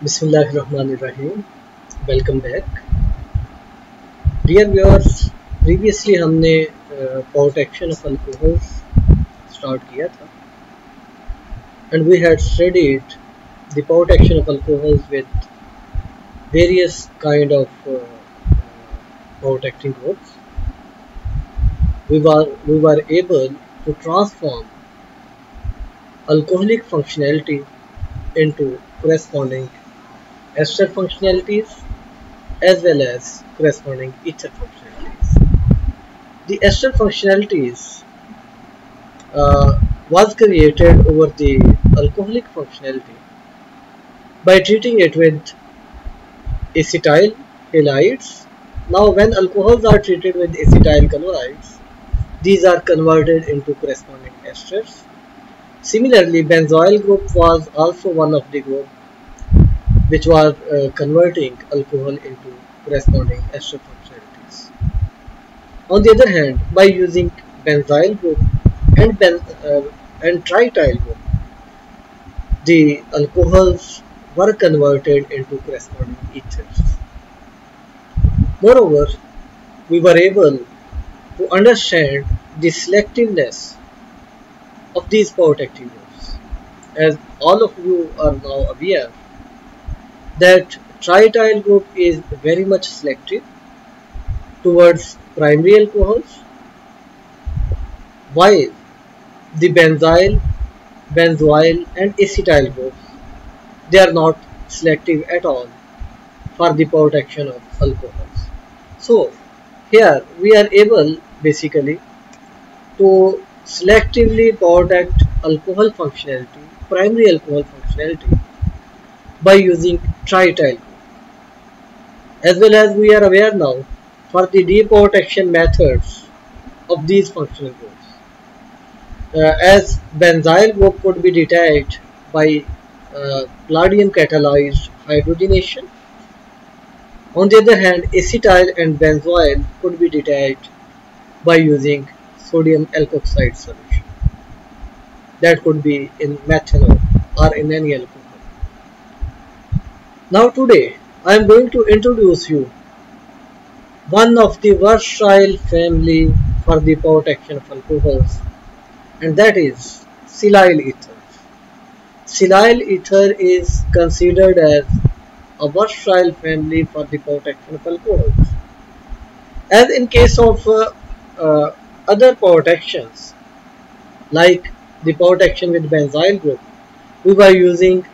बिस्मिल्लाहिर्रहमानिर्रहीम। Welcome back dear viewers. Previously हमने protection of alcohols start किया था and we had studied the protection of alcohols with various kind of protecting groups. We were able to transform alcoholic functionality into corresponding ester functionalities as well as corresponding ether functionalities. The ester functionalities was created over the alcoholic functionality by treating it with acetyl halides. Now when alcohols are treated with acetyl chlorides, these are converted into corresponding esters. Similarly, benzoyl group was also one of the group which was converting alcohol into corresponding ester functionalities. On the other hand, by using benzyl group and trityl group, the alcohols were converted into corresponding ethers. Moreover, we were able to understand the selectiveness of these protecting groups. As all of you are now aware that trityl group is very much selective towards primary alcohols, while the benzyl, benzoyl and acetyl groups, they are not selective at all for the protection of alcohols. So here we are able basically to selectively protect alcohol functionality, primary alcohol functionality, by using trityl group. As well as we are aware now for the deprotection methods of these functional groups. As benzyl group could be detached by palladium catalyzed hydrogenation. On the other hand, acetyl and benzoyl could be detached by using sodium alkoxide solution. That could be in methanol or in any alcohol. Now today I am going to introduce you one of the versatile family for the protection of alcohols, and that is Silyl ether. Silyl ether is considered as a versatile family for the protection of alcohols. As in case of other protections, like the protection with benzyl group, we were using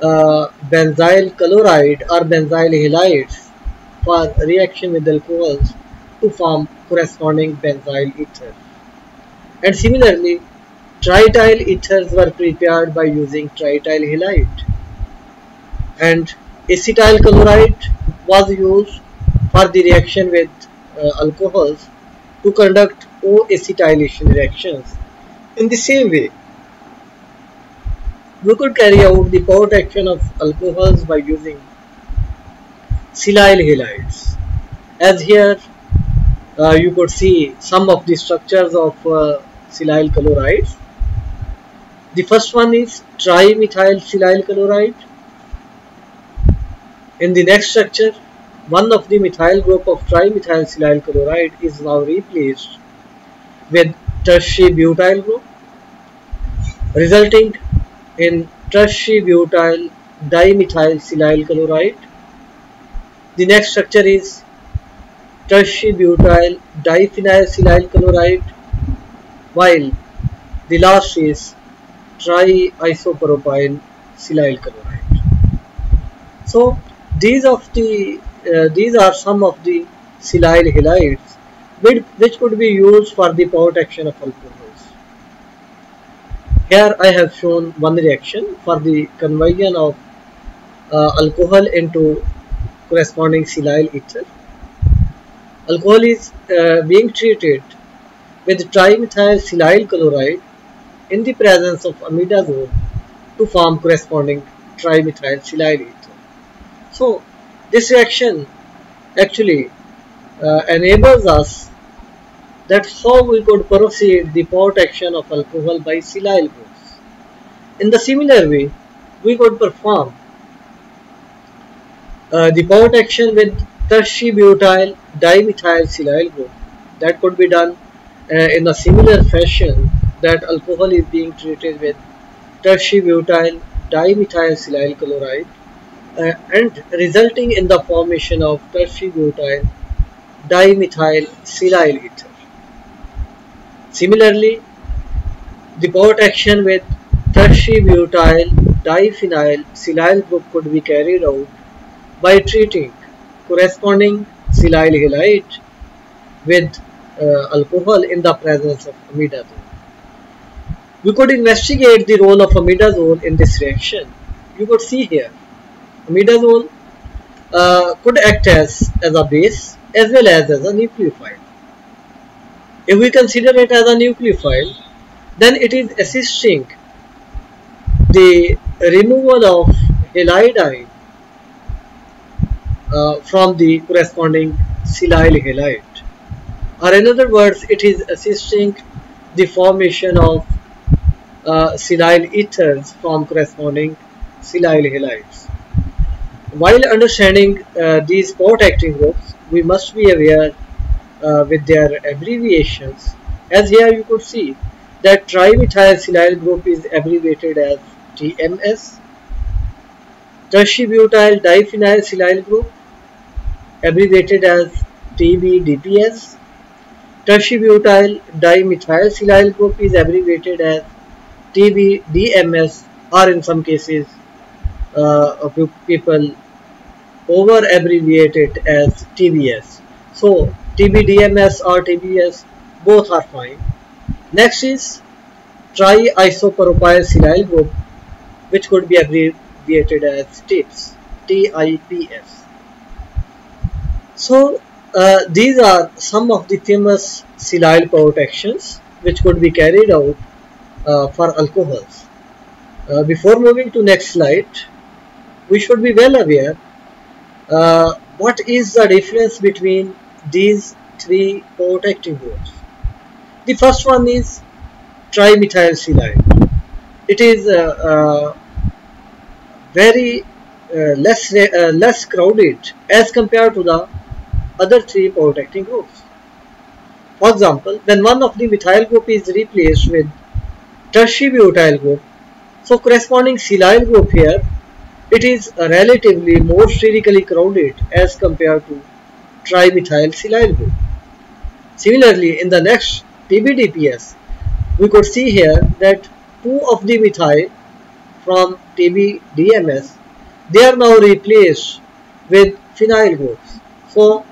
benzyl chloride or benzyl halides for reaction with alcohols to form corresponding benzyl ether. And similarly, trityl ethers were prepared by using trityl halide, and acetyl chloride was used for the reaction with alcohols to conduct O-acetylation reactions. In the same way, we could carry out the protection of alcohols by using Silyl halides. As here you could see some of the structures of Silyl chlorides. The first one is trimethyl Silyl chloride. In the next structure, one of the methyl group of trimethyl Silyl chloride is now replaced with tertiary butyl group, resulting in tertiary butyl dimethyl Silyl chloride. The next structure is tertiary butyl diphenyl Silyl chloride, while the last is triisopropyl Silyl chloride. So these are some of the Silyl halides which could be used for the protection of alcohols. Here I have shown one reaction for the conversion of alcohol into corresponding Silyl ether. Alcohol is being treated with trimethyl Silyl chloride in the presence of imidazole to form corresponding trimethyl Silyl ether. So this reaction actually enables us that how we could proceed the protection of alcohol by Silyl groups. In the similar way, we could perform The point action with tertiary butyl dimethyl silyl group, that could be done in a similar fashion that alcohol is being treated with tertiary butyl dimethyl silyl chloride and resulting in the formation of tertiary butyl dimethyl silyl ether. Similarly, the point action with tertiary butyl diphenyl silyl group could be carried out by treating corresponding silyl halide with alcohol in the presence of imidazole. We could investigate the role of imidazole in this reaction. You could see here, imidazole could act as a base as well as a nucleophile. If we consider it as a nucleophile, then it is assisting the removal of halide from the corresponding silyl halide, or in other words, it is assisting the formation of silyl ethers from corresponding silyl halides. While understanding these port acting groups, we must be aware with their abbreviations, as here you could see that trimethyl silyl group is abbreviated as TMS, tertiary butyl diphenyl silyl group abbreviated as TBDPS, tertiary butyl dimethyl silyl group is abbreviated as TBDMS, or in some cases people over abbreviate it as TBS. So TBDMS or TBS, both are fine. Next is triisopropyl silyl group, which could be abbreviated as TIPS, TIPS. So these are some of the famous silyl port actions which could be carried out for alcohols. Before moving to next slide, we should be well aware what is the difference between these three port acting groups. The first one is trimethyl silyl. It is very less crowded as compared to the other three port acting groups. For example, when one of the methyl group is replaced with tertiary butyl group, so corresponding silyl group here, it is relatively more sterically crowded as compared to trimethyl silyl group. Similarly, in the next TBDPS, we could see here that two of the methyl from TBDMS, they are now replaced with phenyl groups. So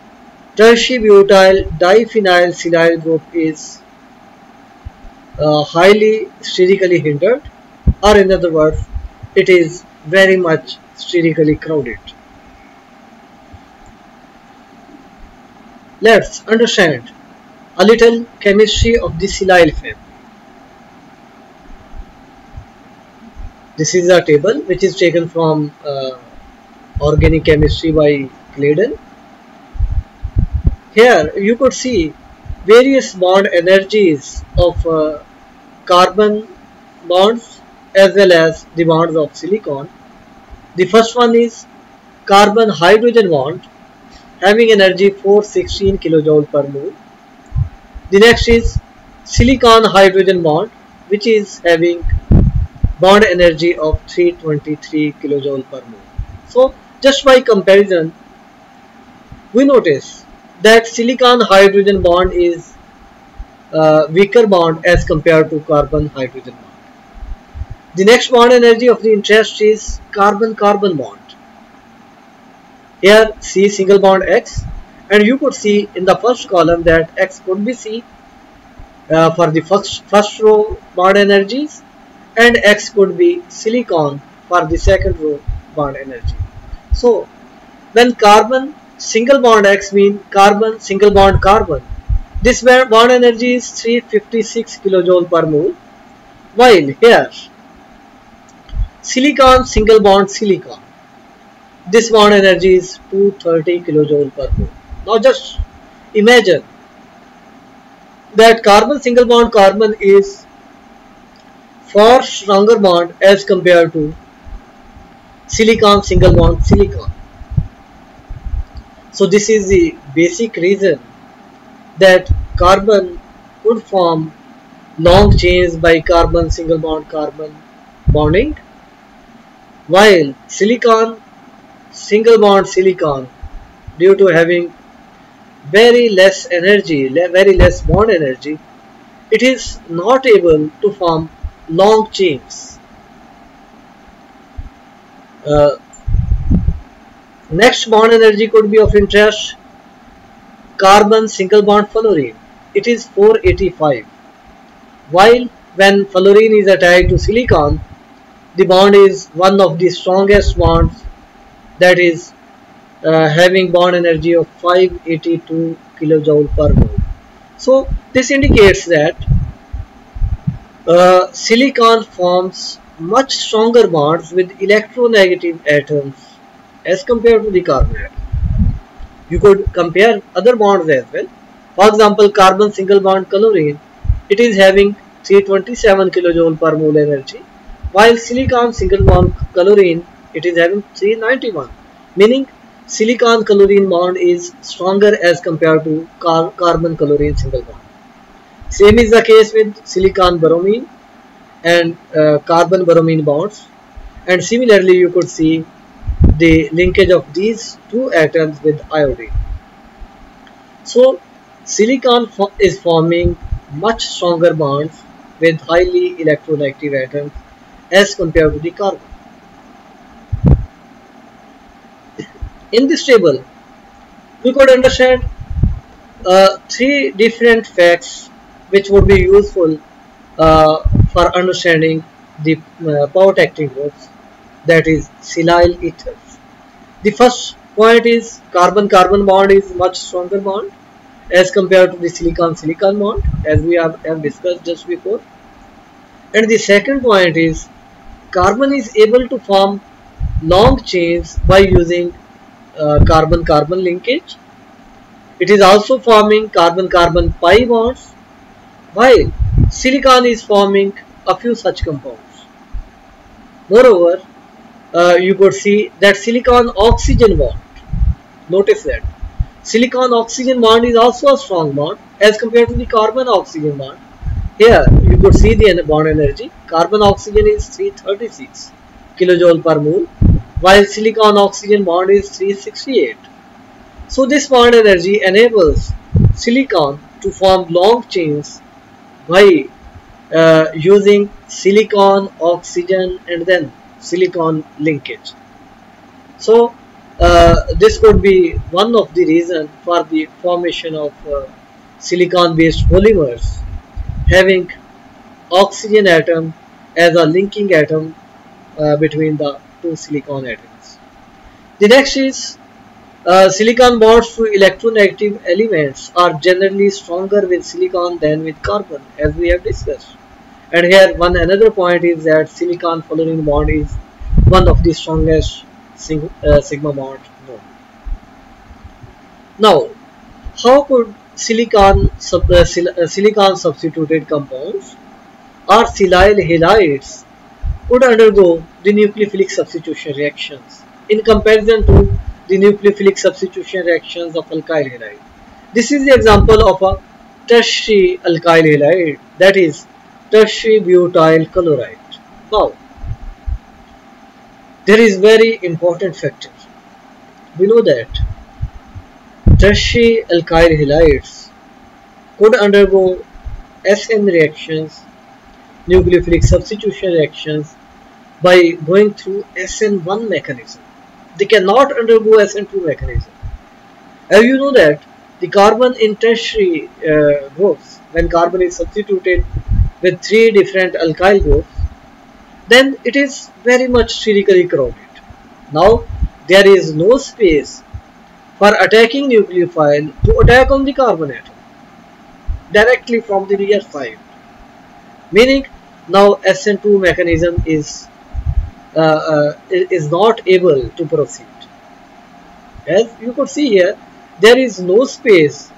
tertiary butyl diphenyl silyl group is highly sterically hindered, or in other words, it is very much sterically crowded. Let's understand a little chemistry of the silyl family. This is a table which is taken from Organic Chemistry by Claydon. Here you could see various bond energies of carbon bonds as well as the bonds of silicon. The first one is carbon hydrogen bond having energy 416 kJ per mole. The next is silicon hydrogen bond, which is having bond energy of 323 kJ per mole. So just by comparison, we notice that silicon hydrogen bond is weaker bond as compared to carbon hydrogen bond. The next bond energy of the interest is carbon-carbon bond. Here C single bond X, and you could see in the first column that X could be C for the first row bond energies, and X could be silicon for the second row bond energy. So when carbon single bond X means carbon single bond carbon, this bond energy is 356 kJ per mole, while here silicon single bond silicon, this bond energy is 230 kJ per mole. Now just imagine that carbon single bond carbon is far stronger bond as compared to silicon single bond silicon. So this is the basic reason that carbon could form long chains by carbon single bond carbon bonding, while silicon single bond silicon, due to having very less energy, very less bond energy, it is not able to form long chains. Next bond energy could be of interest, carbon single bond fluorine. It is 485. While when fluorine is attached to silicon, the bond is one of the strongest bonds, that is having bond energy of 582 kilojoule per mole. So this indicates that silicon forms much stronger bonds with electronegative atoms as compared to the carbon atom. You could compare other bonds as well. For example, carbon single bond chlorine, it is having 327 kilojoule per mole energy, while silicon single bond chlorine, it is having 391, meaning silicon chlorine bond is stronger as compared to carbon chlorine single bond. Same is the case with silicon bromine and carbon bromine bonds, and similarly you could see the linkage of these two atoms with iodine. So silicon is forming much stronger bonds with highly electronegative atoms as compared to the carbon. In this table, we could understand three different facts which would be useful for understanding the power acting groups, that is Silyl ethers. The first point is carbon-carbon bond is much stronger bond as compared to the silicon-silicon bond, as we have discussed just before. And the second point is carbon is able to form long chains by using carbon-carbon linkage. It is also forming carbon-carbon pi bonds, while silicon is forming a few such compounds. Moreover, you could see that silicon-oxygen bond. Notice that silicon-oxygen bond is also a strong bond as compared to the carbon-oxygen bond. Here you could see the bond energy. Carbon-oxygen is 336 kilojoule per mole, while silicon-oxygen bond is 368. So this bond energy enables silicon to form long chains by using silicon, oxygen and then silicon linkage. So this could be one of the reasons for the formation of silicon based polymers having oxygen atom as a linking atom between the two silicon atoms. The next is silicon bonds to electronegative elements are generally stronger with silicon than with carbon, as we have discussed. And here another point is that silicon fluorine bond is one of the strongest sigma bond known. Now, how could silicon substituted compounds or Silyl halides would undergo the nucleophilic substitution reactions in comparison to the nucleophilic substitution reactions of alkyl halide? This is the example of a tertiary alkyl halide, that is tertiary butyl chloride. Now, there is very important factor. We know that tertiary alkyl halides could undergo SN reactions, nucleophilic substitution reactions, by going through SN1 mechanism. They cannot undergo SN2 mechanism. As you know that the carbon in tertiary groups, when carbon is substituted with three different alkyl groups, then it is very much sterically crowded. Now there is no space for attacking nucleophile to attack on the carbon atom directly from the rear side, meaning now SN2 mechanism is not able to proceed. As you could see here, there is no space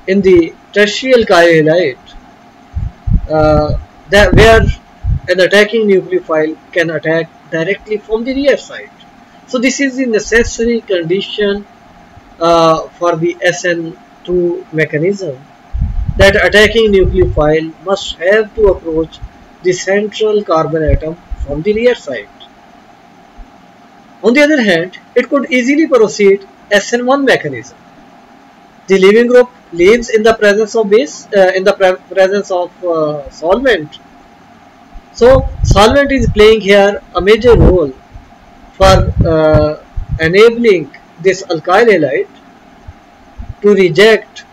in the tertiary alkyl halide where an attacking nucleophile can attack directly from the rear side. So this is the necessary condition for the SN2 mechanism, that attacking nucleophile must have to approach the central carbon atom from the rear side. On the other hand, it could easily proceed SN1 mechanism. The leaving group leaves in the presence of base, presence of solvent. So solvent is playing here a major role for enabling this alkyl halide to reject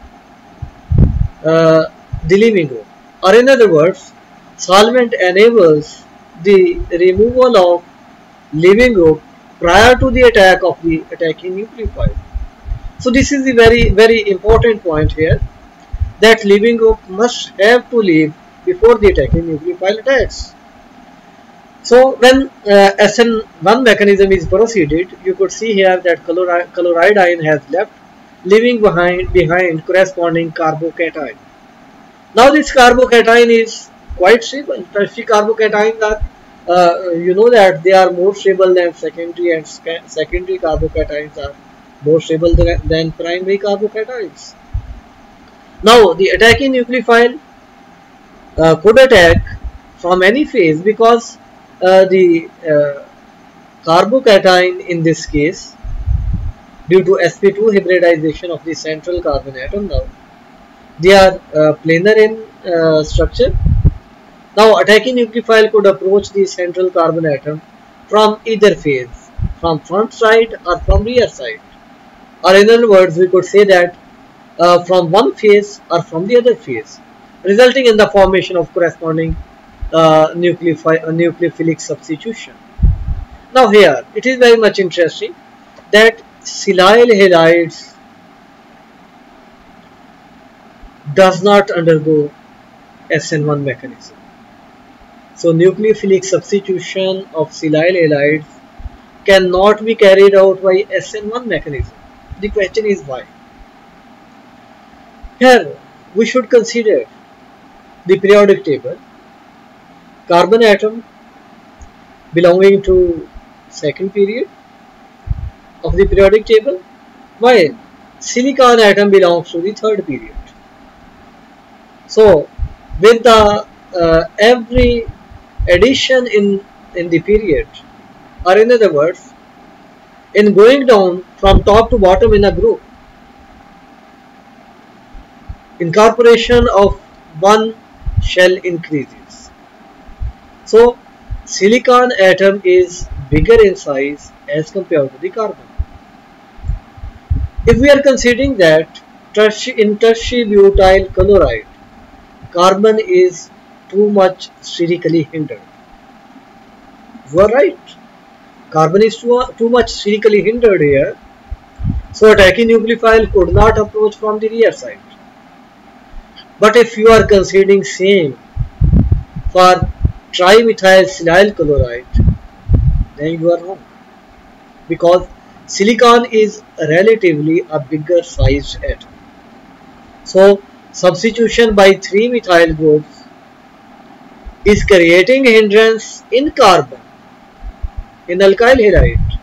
the leaving group. Or in other words, solvent enables the removal of leaving group prior to the attack of the attacking nucleophile. So this is the very important point here, that leaving group must have to leave before the attacking nucleophile attacks. So when SN1 mechanism is proceeded, you could see here that chloride ion has left, leaving behind corresponding carbocation. Now this carbocation is quite stable. Tertiary carbocations are, you know that they are more stable than secondary, and secondary carbocations are more stable than primary carbocations. Now the attacking nucleophile could attack from any phase, because the carbocation in this case, due to sp2 hybridization of the central carbon atom, now they are planar in structure. Now attacking nucleophile could approach the central carbon atom from either phase, from front side or from rear side, or in other words we could say that from one phase or from the other phase, resulting in the formation of corresponding nucleophilic substitution. Now here it is very much interesting that Silyl halides does not undergo SN1 mechanism. So nucleophilic substitution of Silyl halides cannot be carried out by SN1 mechanism. The question is why? Here we should consider the periodic table. Carbon atom belonging to second period of the periodic table, while silicon atom belongs to the third period. So with the every addition in the period, or in other words, in going down from top to bottom in a group, incorporation of one shell increases. So silicon atom is bigger in size as compared to the carbon. If we are considering that in tertiary butyl chloride, carbon is too much sterically hindered. You are right. Carbon is too much sterically hindered here. So attacking nucleophile could not approach from the rear side. But if you are considering same for trimethyl silyl chloride, then you are wrong, because silicon is relatively a bigger sized atom. So substitution by 3-methyl groups is creating hindrance in carbon, in alkyl halide,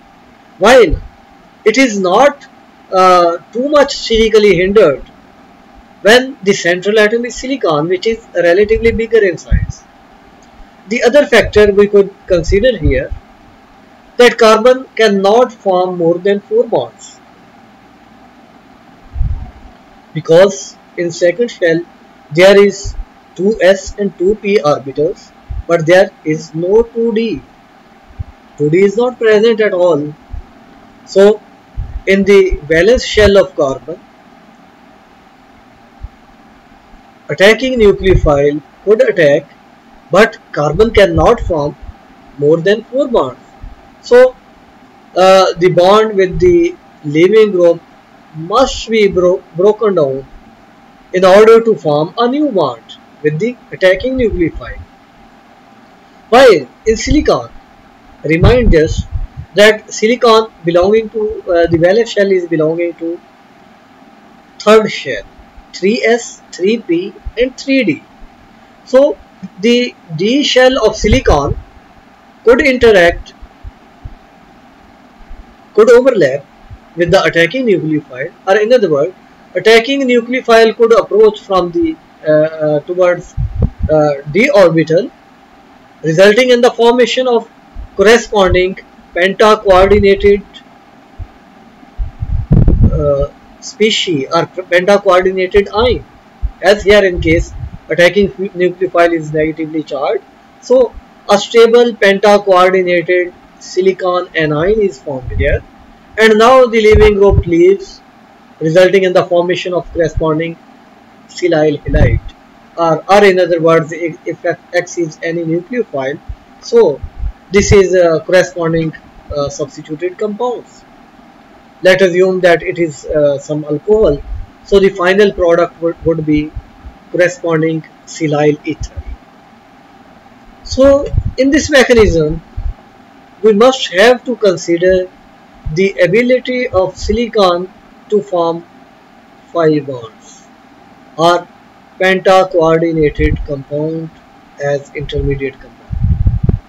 while it is not too much sterically hindered when the central atom is silicon, which is relatively bigger in size. The other factor we could consider here, that carbon cannot form more than 4 bonds, because in second shell there is 2s and 2p orbitals, but there is no 2d. 2d is not present at all. So in the valence shell of carbon, attacking nucleophile could attack, but carbon cannot form more than 4 bonds. So the bond with the leaving group must be broken down in order to form a new bond with the attacking nucleophile. While in silicon, remind us that silicon belonging to the valence shell is belonging to third shell, 3s, 3p and 3d. So the d shell of silicon could overlap with the attacking nucleophile, or in other words, attacking nucleophile could approach from the towards d orbital, resulting in the formation of corresponding penta-coordinated species or penta-coordinated ion. As here in case attacking nucleophile is negatively charged, so a stable penta-coordinated silicon anion is formed here, and now the leaving group leaves, resulting in the formation of corresponding Silyl halide, or in other words, if X is any nucleophile, so this is corresponding substituted compounds. Let us assume that it is some alcohol, so the final product would be corresponding Silyl ether. So in this mechanism, we must have to consider the ability of silicon to form 5 bonds or penta-coordinated compound as intermediate compound.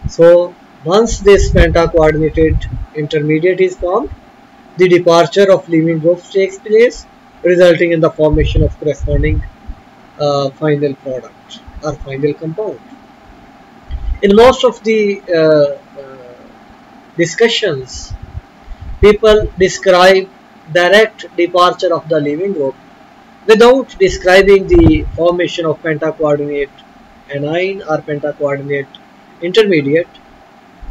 So once this penta-coordinated intermediate is formed, the departure of leaving groups takes place, resulting in the formation of corresponding final product or final compound. In most of the discussions, people describe direct departure of the leaving group without describing the formation of penta-coordinate anion or penta-coordinate intermediate,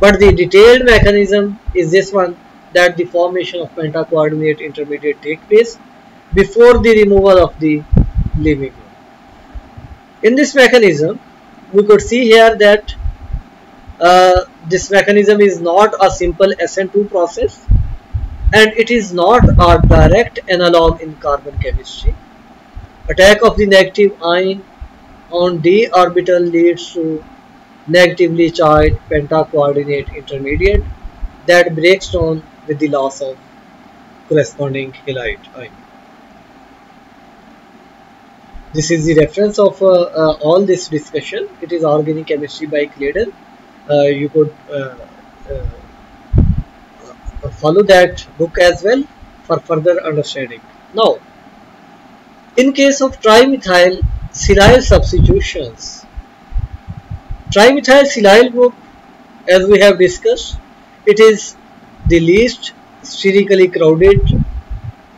but the detailed mechanism is this one, that the formation of penta-coordinate intermediate takes place before the removal of the leaving group. In this mechanism, we could see here that this mechanism is not a simple SN2 process, and it is not a direct analog in carbon chemistry. Attack of the negative ion on d orbital leads to negatively charged penta-coordinate intermediate that breaks down with the loss of corresponding halide ion. This is the reference of all this discussion. It is Organic Chemistry by Claydon. You could follow that book as well for further understanding. Now, in case of trimethyl Silyl substitutions, trimethyl Silyl group, as we have discussed, it is the least sterically crowded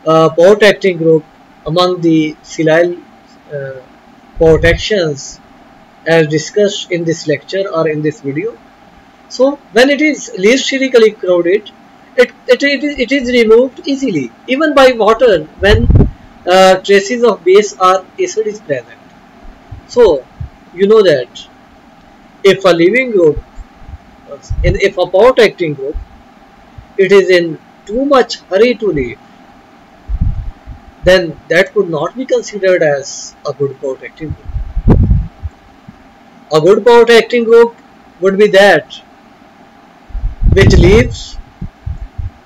port-acting group among the Silyl port-actions as discussed in this lecture or in this video. So when it is least sterically crowded, it is removed easily, even by water, when traces of base or acid is present. So you know that if a leaving group, if a port-acting group, it is in too much hurry to leave, then that could not be considered as a good port-acting group. A good port-acting group would be that which leaves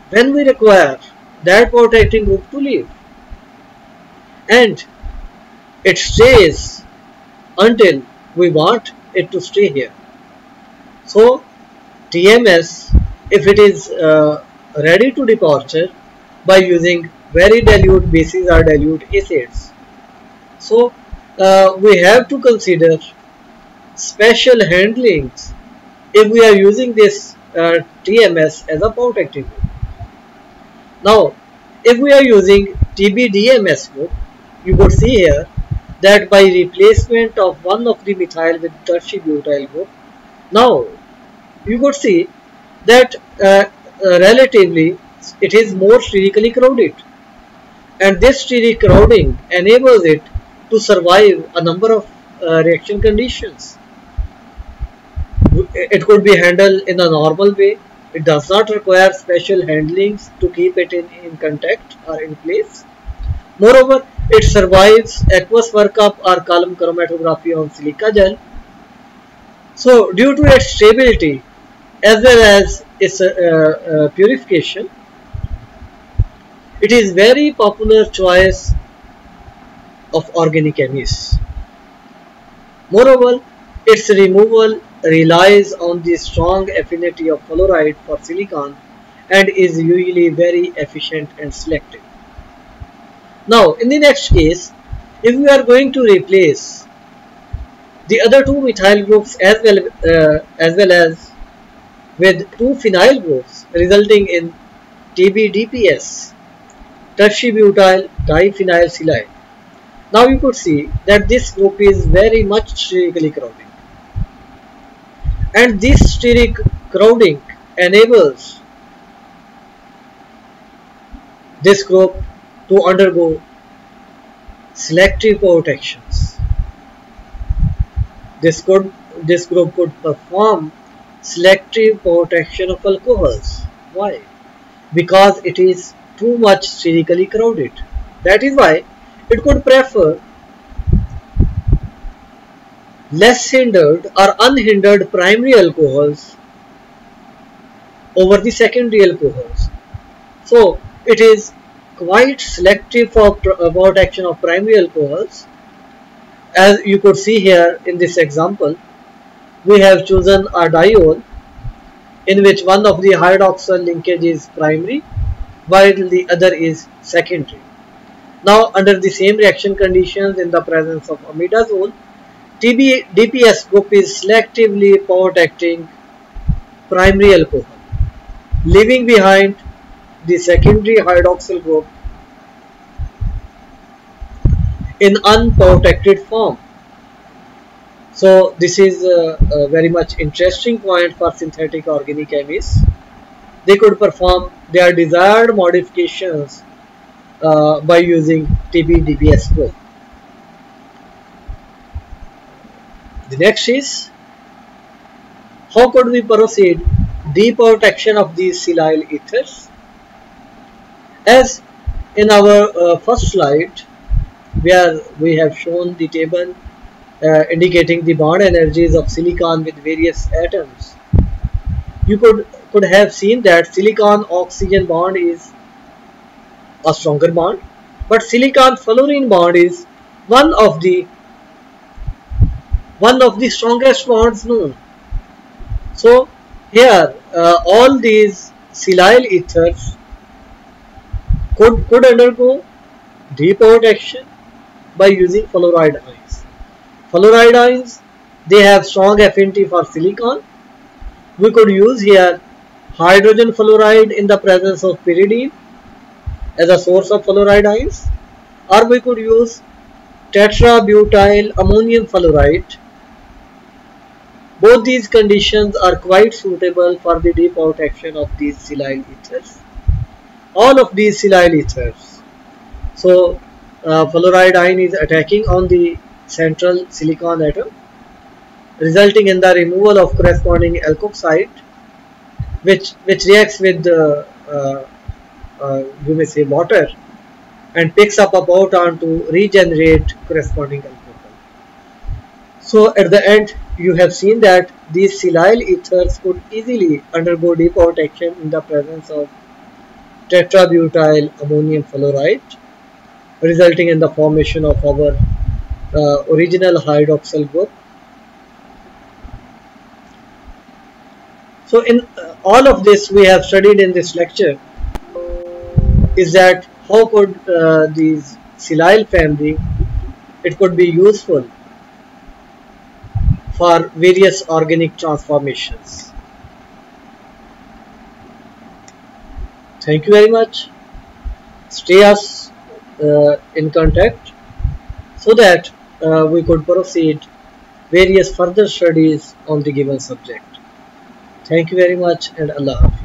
when we require that port-acting group to leave, and it stays until we want it to stay here. So TMS, if it is ready to departure by using very dilute bases or dilute acids, so we have to consider special handlings if we are using this TMS as a port-acting group. Now, if we are using TBDMS group, you could see here that by replacement of one of the methyl with tertiary butyl group, now you could see that relatively it is more sterically crowded, and this steric crowding enables it to survive a number of reaction conditions. It could be handled in a normal way. It does not require special handlings to keep it in contact or in place. Moreover, it survives aqueous workup or column chromatography on silica gel. So due to its stability as well as its purification, it is very popular choice of organic chemists. Moreover, its removal relies on the strong affinity of fluoride for silicon and is usually very efficient and selective. Now, in the next case, if we are going to replace the other two methyl groups as well as with two phenyl groups, resulting in TBDPS, tertiary-butyl diphenyl Silyl. Now you could see that this group is very much sterically crowding, and this steric crowding enables this group to undergo selective protections. This group could perform selective protection of alcohols. Why? Because it is too much sterically crowded. That is why it could prefer less hindered or unhindered primary alcohols over the secondary alcohols. So it is quite selective for protection of primary alcohols. As you could see here in this example, we have chosen a diol in which one of the hydroxyl linkage is primary while the other is secondary. Now, under the same reaction conditions in the presence of imidazole, DPS group is selectively protecting primary alcohol, leaving behind the secondary hydroxyl group in unprotected form. So this is a very much interesting point for synthetic organic chemists. They could perform their desired modifications by using TB-DPS group. The next is, how could we proceed deprotection of these Silyl ethers? As in our first slide, where we have shown the table indicating the bond energies of silicon with various atoms, you could have seen that silicon oxygen bond is a stronger bond, but silicon fluorine bond is one of the strongest bonds known. So here all these Silyl ethers could undergo deprotection by using fluoride ions. Fluoride ions, they have strong affinity for silicon. We could use here hydrogen fluoride in the presence of pyridine as a source of fluoride ions, or we could use tetrabutyl ammonium fluoride. Both these conditions are quite suitable for the deprotection of these Silyl ethers. All of these Silyl ethers. So fluoride ion is attacking on the central silicon atom, resulting in the removal of corresponding alkoxide, which reacts with you may say water, and picks up a proton to regenerate corresponding alcohol. So at the end, you have seen that these Silyl ethers could easily undergo deprotection in the presence of tetrabutyl ammonium fluoride, resulting in the formation of our original hydroxyl group. So in all of this we have studied in this lecture is that how could these Silyl family, it could be useful for various organic transformations. Thank you very much. Stay us in contact so that we could proceed various further studies on the given subject. Thank you very much, and Allah Hafiz.